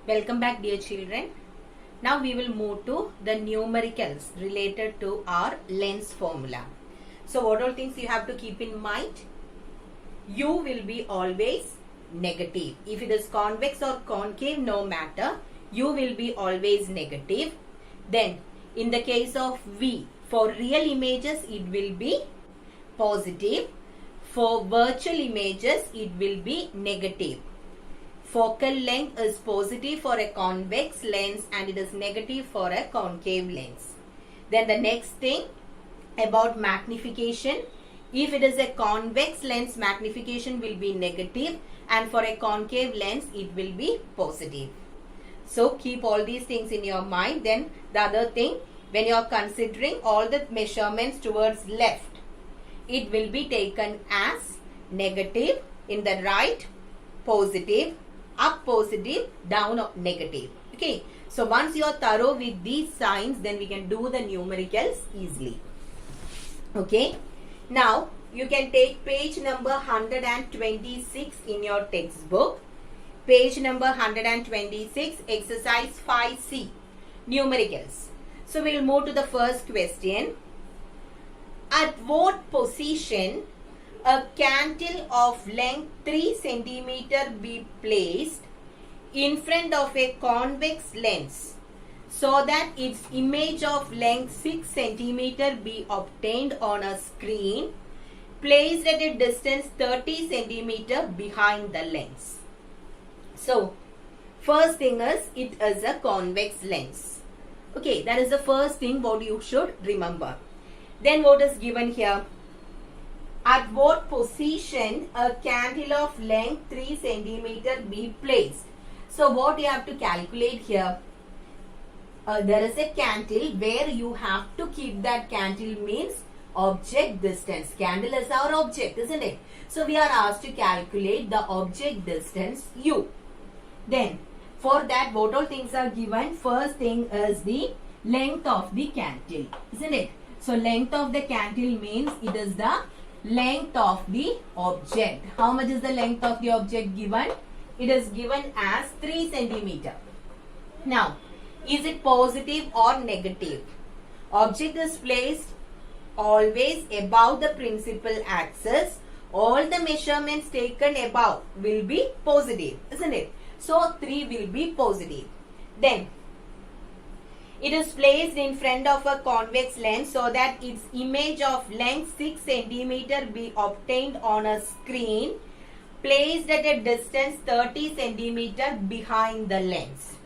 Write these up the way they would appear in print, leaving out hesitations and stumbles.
Welcome back, dear children. Now we will move to the numericals related to our lens formula. So what all things you have to keep in mind? U will be always negative. If it is convex or concave, no matter, U will be always negative. Then in the case of V, for real images it will be positive. For virtual images it will be negative. Focal length is positive for a convex lens and it is negative for a concave lens. Then the next thing about magnification. If it is a convex lens, magnification will be negative, and for a concave lens it will be positive. So keep all these things in your mind. Then the other thing, when you are considering all the measurements towards left, it will be taken as negative, in the right positive, up positive, down negative. Okay, so once you are thorough with these signs, then we can do the numericals easily. Okay, now you can take page number 126 in your textbook. Page number 126, exercise 5C, numericals. So we will move to the first question. At what position a candle of length 3 cm be placed in front of a convex lens so that its image of length 6 cm be obtained on a screen placed at a distance 30 cm behind the lens? So, first thing is, it is a convex lens. Okay, that is the first thing what you should remember. Then what is given here? At what position a candle of length 3 cm be placed? So what you have to calculate here? There is a candle where you have to keep that candle means object distance. Candle is our object, isn't it? So we are asked to calculate the object distance U. Then for that, what all things are given? First thing is the length of the candle, isn't it? So length of the candle means it is the length of the object. How much is the length of the object given? It is given as 3 cm. Now, is it positive or negative? Object is placed always above the principal axis. All the measurements taken above will be positive, isn't it? So 3 will be positive. Then it is placed in front of a convex lens so that its image of length 6 cm be obtained on a screen placed at a distance 30 cm behind the lens.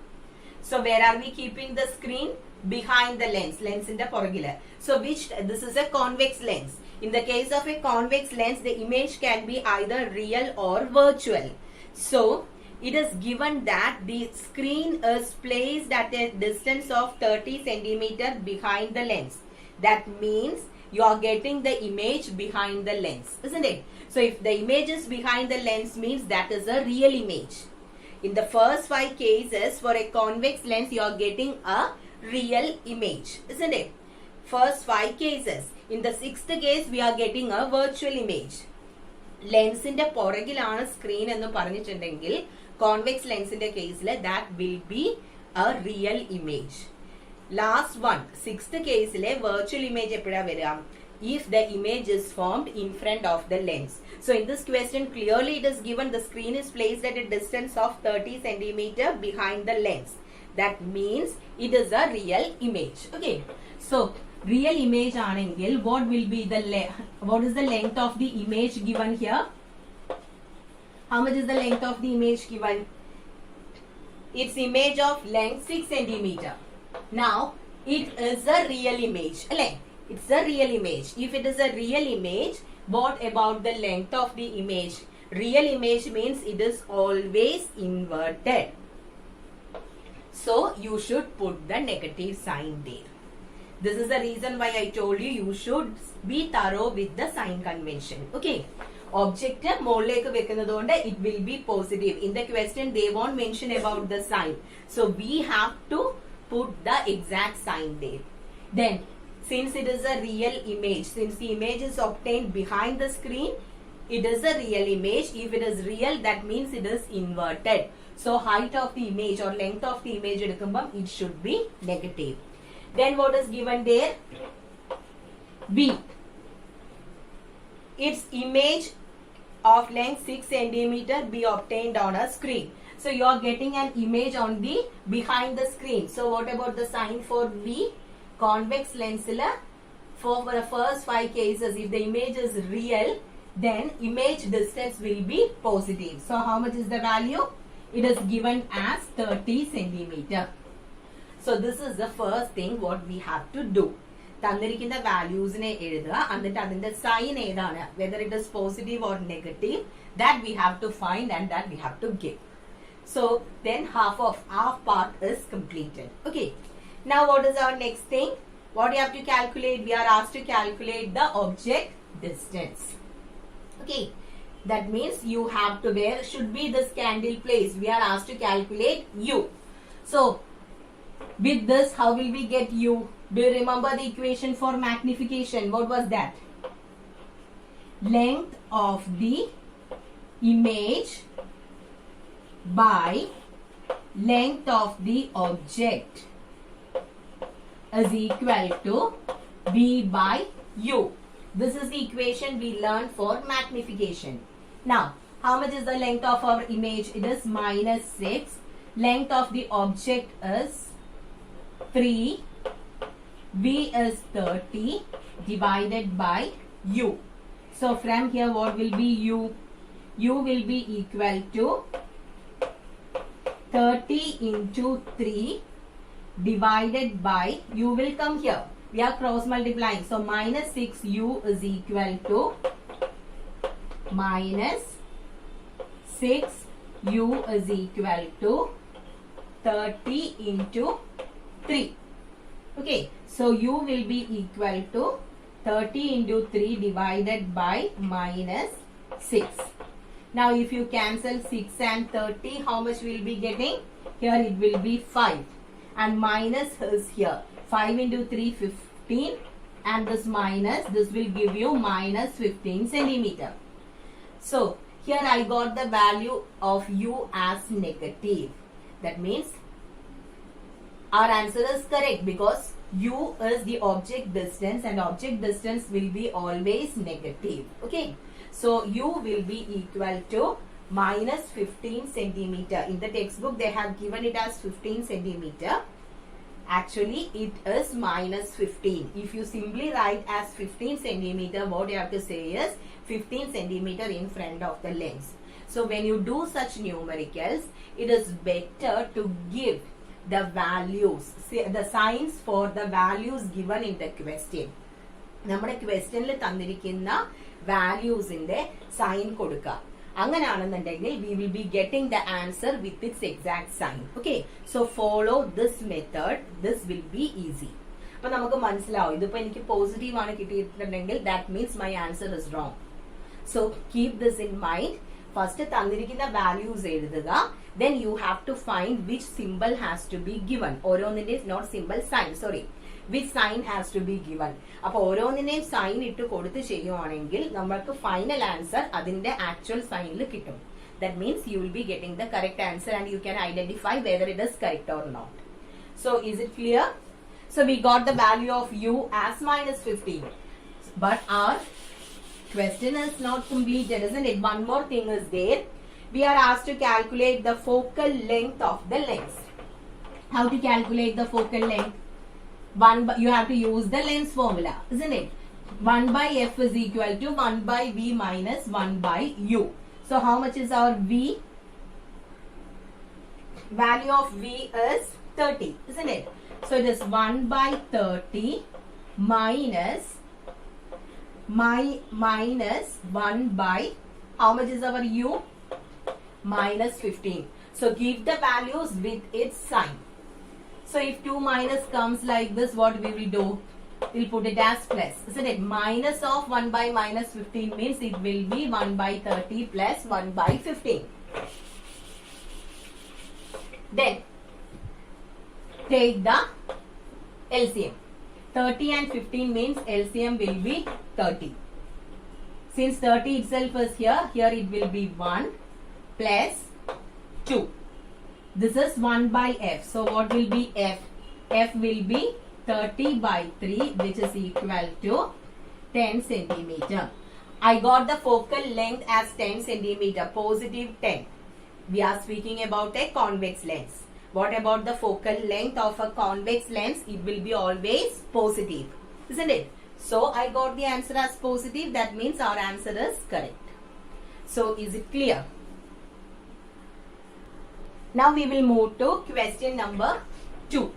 So where are we keeping the screen? Behind the lens. Lens in the porgile. So this is a convex lens. In the case of a convex lens, the image can be either real or virtual. So it is given that the screen is placed at a distance of 30 cm behind the lens. That means you are getting the image behind the lens, isn't it? So if the image is behind the lens means that is a real image. In the first 5 cases, for a convex lens, you are getting a real image, isn't it? First 5 cases. In the 6th case, we are getting a virtual image. ലെൻസിന്റെ പുറകിലാണ് screen എന്ന് പറഞ്ഞിട്ടുണ്ടെങ്കിൽ convex ലെൻസിന്റെ കേസിൽ that will be A real image. Last one 6th കേസിലെ virtual image എപ്പോഴാ വരിക? If the image is formed in front of the lens. So in this question clearly it is given the screen is placed at a distance of 30 cm behind the lens. That means it is a real image. Okay. So real image anengil what will be the what is the length of the image given here? How much is the length of the image given? Its image of length 6 cm. Now it is a real image. It's a real image. If it is a real image, what about the length of the image? Real image means it is always inverted. So you should put the negative sign there. This is the reason why I told you should be thorough with the sign convention. Okay. Object മോളിലേക്ക് വെക്കുന്നതുകൊണ്ട് it will be positive. In the question they won't mention about the sign. So we have to put the exact sign there. Then since it is a real image, since the image is obtained behind the screen, it is a real image. If it is real, that means it is inverted. So height of the image or length of the image it should be negative. Then what is given there? B. Its image of length 6 cm be obtained on a screen. So you are getting an image on the behind the screen. So what about the sign for B? Convex lens for the first 5 cases, if the image is real, then image distance will be positive. So how much is the value? It is given as 30 centimeter. So this is the first thing what we have to do. തന്നിരിക്കുന്ന വാല്യൂസിനെ എഴുതുക, എന്നിട്ട് അതിന്റെ sign ഏതാണ്, whether it is positive or negative, that we have to find and that we have to give. So then half part is completed. Okay. Now what is our next thing? What you have to calculate? We are asked to calculate the object distance. Okay. That means you have to, where should be this candle placed? We are asked to calculate U. So with this, how will we get U? Do you remember the equation for magnification? What was that? Length of the image by length of the object is equal to V by U. This is the equation we learned for magnification. Now, how much is the length of our image? It is -6. Length of the object is 3. V is 30 divided by U. So from here what will be U? U will be equal to 30 into 3 divided by, U will come here. We are cross multiplying. So -6U is equal to -6U is equal to 30 into 3. Okay. So U will be equal to 30 into 3 divided by -6. Now if you cancel 6 and 30, how much will be getting? Here it will be 5. And minus is here. 5 into 3, 15. And this minus, this will give you -15 centimeter. So here I got the value of U as negative. That means our answer is correct because U is the object distance and object distance will be always negative. Okay. So U will be equal to -15 centimeter. In the textbook they have given it as 15 centimeter. Actually it is -15. If you simply write as 15 centimeter, what you have to say is 15 centimeter in front of the lens. So when you do such numericals, it is better to give the values, the signs for the values given in the question. നമ്മുടെ ക്വസ്റ്റ്യനിൽ തന്നിരിക്കുന്ന വാല്യൂസിന്റെ sign കൊടുക്കുക. അങ്ങനെയാണെന്നുണ്ടെങ്കിൽ we will be getting the answer with its exact sign. Okay. So follow this method. This will be easy. അപ്പൊ നമുക്ക് മനസ്സിലാവും ഇതിപ്പോ എനിക്ക് പോസിറ്റീവ് ആണ് കിട്ടിയിട്ടുണ്ടെങ്കിൽ that means my answer is wrong. So keep this in mind. First തന്നിരിക്കുന്ന values എഴുതുക. Then you have to find which symbol has to be given. ഓരോന്നിന്റെ not symbol, sign, sorry. Which sign has to be given. അപ്പോൾ ഓരോന്നിനെയും sign ഇട്ട് കൊടുത്ത് ചെയ്യുവാണെങ്കിൽ നമുക്ക് final answer അതിന്റെ actual സൈനിൽ കിട്ടും. That means you will be getting the correct answer and you can identify whether it is correct or not. So is it clear? So we got the value of U as -15. But our question is not completed, isn't it? One more thing is there. We are asked to calculate the focal length of the lens. How to calculate the focal length? You have to use the lens formula, isn't it? 1 by F is equal to 1 by V minus 1 by U. So how much is our V? Value of V is 30, isn't it? So it is 1 by 30 minus 1 by, how much is our U? -15. So give the values with its sign. So if 2 minus comes like this, what we will do? We'll put it as plus, isn't it? Minus of 1 by -15 means it will be 1 by 30 plus 1 by 15. Then take the LCM. 30 and 15 means LCM will be 30. Since 30 itself is here, here it will be 1 plus 2. This is 1 by f. So what will be f? F will be 30 by 3, which is equal to 10 centimeter. I got the focal length as 10 centimeter, positive 10. We are speaking about a convex lens. What about the focal length of a convex lens? It will be always positive, isn't it? So I got the answer as positive. That means our answer is correct. So is it clear? Now we will move to question number 2.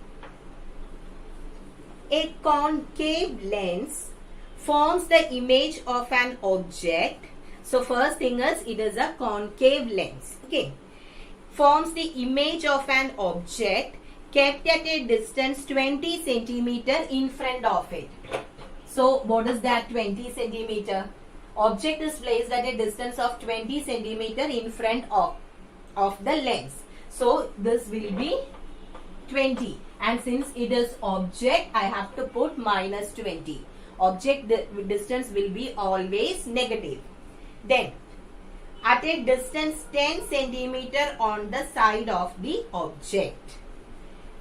A concave lens forms the image of an object. So first thing is, it is a concave lens. Okay. Forms the image of an object kept at a distance 20 centimeter in front of it. So what is that 20 centimeter? Object is placed at a distance of 20 centimeter in front of the lens. So this will be 20. And since it is object, I have to put minus 20. Object distance will be always negative. Then, at a distance 10 centimeter on the side of the object.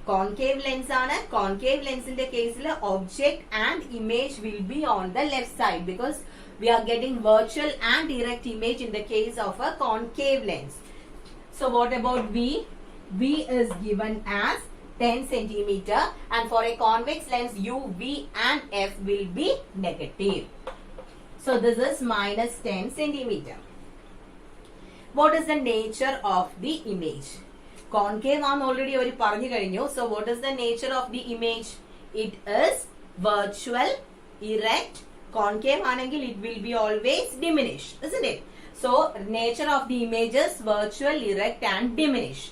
Concave lens ആണ്. Concave lens in the case, object and image will be on the left side because we are getting virtual and direct image in the case of a concave lens. So what about V? V is given as 10 centimeter, and for a convex lens U, V and F will be negative. So this is minus 10 centimeter. What is the nature of the image? Concave on already already പറഞ്ഞു കഴിഞ്ഞു. So what is the nature of the image? It is virtual, erect. Concave ആണെങ്കിൽ it will be always diminished, isn't it? So nature of the image is virtual, erect and diminished.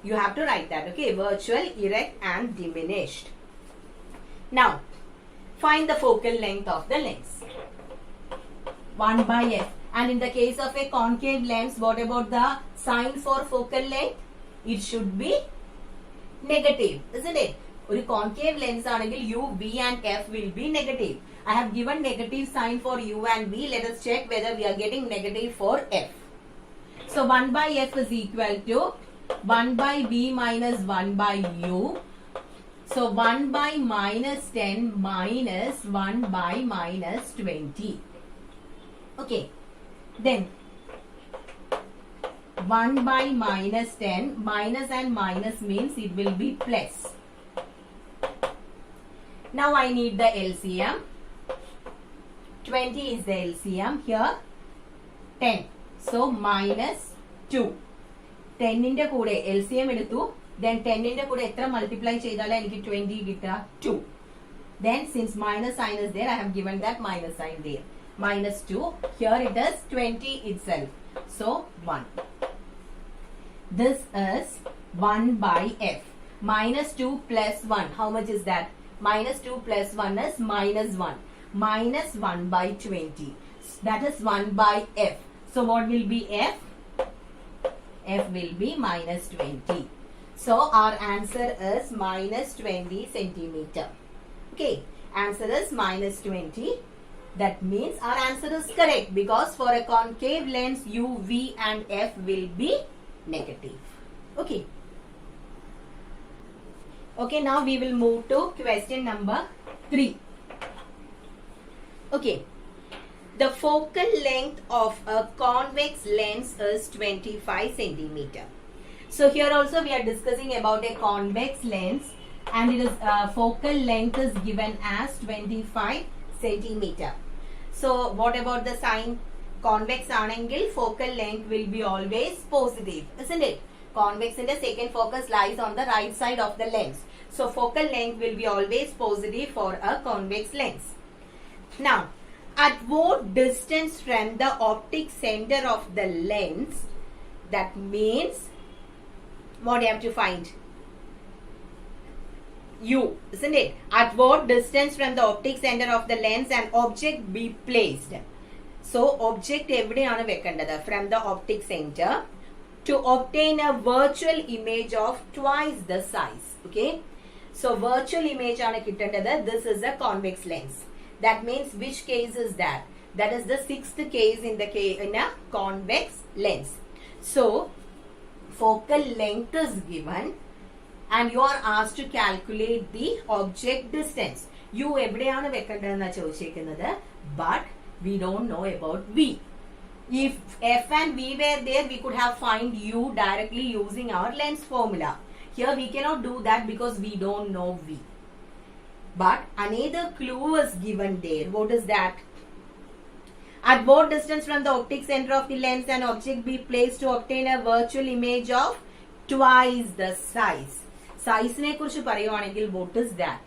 You have to write that, okay? Virtual, erect and diminished. Now, find the focal length of the lens. 1 by f. And in the case of a concave lens, what about the sign for focal length? It should be negative, isn't it? ഒരു concave lens ആണെങ്കിൽ U, V and F will be negative. I have given negative sign for U and V. Let us check whether we are getting negative for F. So 1 by F is equal to 1 by V minus 1 by U. So 1 by minus 10 minus 1 by minus 20. Okay. Then 1 by minus 10, minus and minus means it will be plus. Now I need the LCM. 20 is the LCM. Here 10. So minus 2. 10 ന്റെ കൂടെ LCM എടുത്തു. Then 10 ന്റെ കൂടെ എത്ര multiply ചെയ്താലേ എനിക്ക് 20 കിട്ടുക? 2. Then since minus sign is there, I have given that minus sign there. Minus 2. Here it is 20 itself. So 1. This is 1 by F. Minus 2 plus 1. How much is that? Minus 2 plus 1 is minus 1. Minus 1 by 20. That is 1 by F. So what will be F? F will be minus 20. So our answer is minus 20 centimeter. Okay. Answer is minus 20. That means our answer is correct because for a concave lens U, V and F will be negative. Okay. Okay, now we will move to question number 3. Okay. The focal length of a convex lens is 25 centimeter. So here also we are discussing about a convex lens and it is focal length is given as 25 centimeter. So what about the sign? Convex anengil focal length will be always positive, isn't it? Convex in the second focus lies on the right side of the lens. So focal length will be always positive for a convex lens. Now, at what distance from the optic center of the lens? That means, what do you have to find? U, isn't it? At what distance from the optic center of the lens an object be placed? So, object എവിടെയാണ് വെക്കേണ്ടത്? From the optic center to obtain a virtual image of twice the size. Okay? So, virtual image ആണ് കിട്ടേണ്ടത്. This is a convex lens. That means which case is that? That is the sixth case in a convex lens. So, focal length is given and you are asked to calculate the object distance. U എവിടെയാണ് വെക്കേണ്ടതെന്നാ ചോദിച്ചിരിക്കുന്നത്, but we don't know about V. If F and V were there, we could have find U directly using our lens formula. Here we cannot do that because we don't know V. But another clue is given there. What is that? At what distance from the optic center of the lens an object be placed to obtain a virtual image of twice the size? Size ne kurichu parayuvanengil, what is that?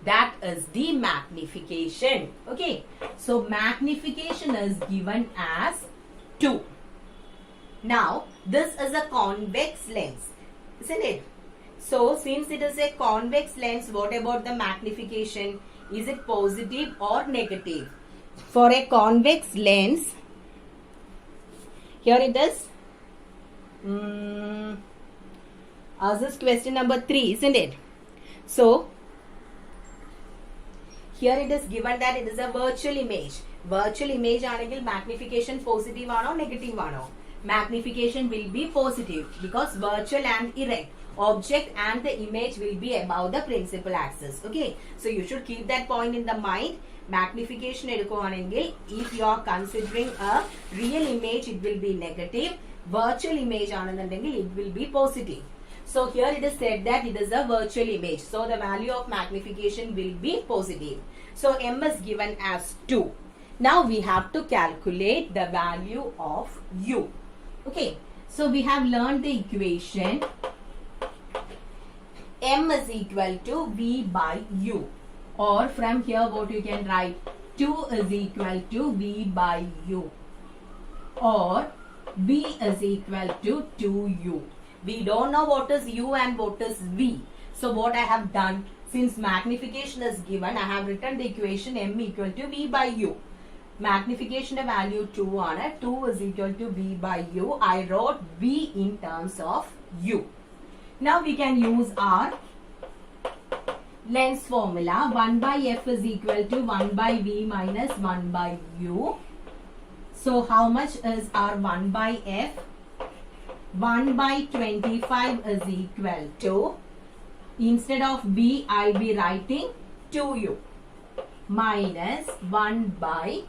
That is the magnification. Okay. So magnification is given as 2. Now this is a convex lens, isn't it? So since it is a convex lens, what about the magnification? Is it positive or negative? For a convex lens, here it is. As is question number 3, isn't it? So here it is given that it is a virtual image. Virtual image anengil magnification positive aano negative aano? Magnification will be positive because virtual and erect. Object and the image will be above the principal axis. Okay. So you should keep that point in the mind. Magnification edukuvanengil, if you are considering a real image, it will be negative. Virtual image anandengil, it will be positive. So here it is said that it is a virtual image. So the value of magnification will be positive. So M is given as 2. Now we have to calculate the value of U. Okay. So we have learned the equation. M is equal to V by U. Or from here what you can write, 2 is equal to V by U. Or V is equal to 2U. We don't know what is U and what is V. So what I have done, since magnification is given, I have written the equation M equal to V by U. Magnification value 2 on it. 2 is equal to V by U. I wrote V in terms of U. Now we can use our lens formula. 1 by F is equal to 1 by V minus 1 by U. So how much is our 1 by F? 1 by 25 is equal to, instead of V I'll be writing 2U minus 1 by,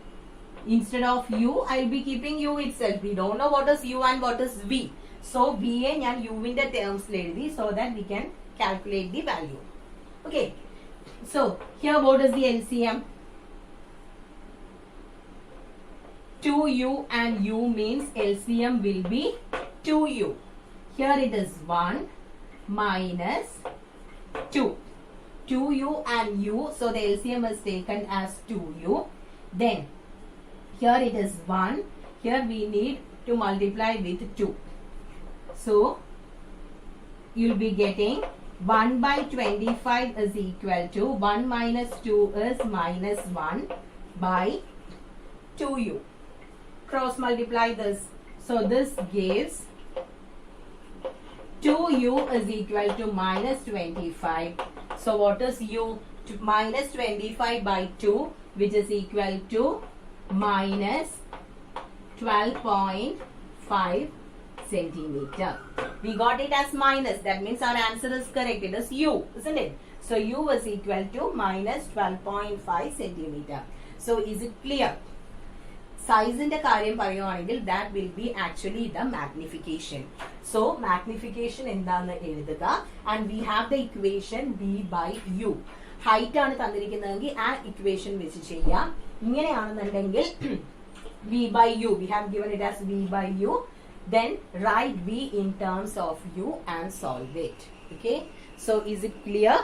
instead of U I'll be keeping U itself. We don't know what is U and what is V. So V and U in the terms lady, so that we can calculate the value. Okay. So here what is the LCM? 2U and U means LCM will be 2U. Here it is 1 minus 2. 2U and U. So the LCM is taken as 2U. Then here it is 1. Here we need to multiply with 2. So you'll be getting 1 by 25 is equal to 1 minus 2 is minus 1 by 2U. Cross multiply this. So this gives 2U is equal to minus 25. So what is U? Minus 25 by 2, which is equal to minus 12.5 centimeter. We got it as minus. That means our answer is correct. It is U, isn't it? So U is equal to minus 12.5 centimeter. So is it clear? Size in the karyam parayuvanengil, that will be actually the magnification. So magnification endana ezhuduka, and we have the equation V by U. Height aanu thandirikkunnadengil aa equation vechu cheyyam. Ingane aanennundengil V by U, we have given it as V by U. Then write V in terms of U and solve it. Okay. So is it clear?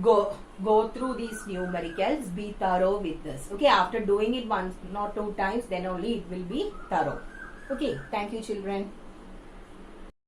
Go through these numericals. Be thorough with this. Okay. After doing it once, not 2 times, then only it will be thorough. Okay. Thank you, children.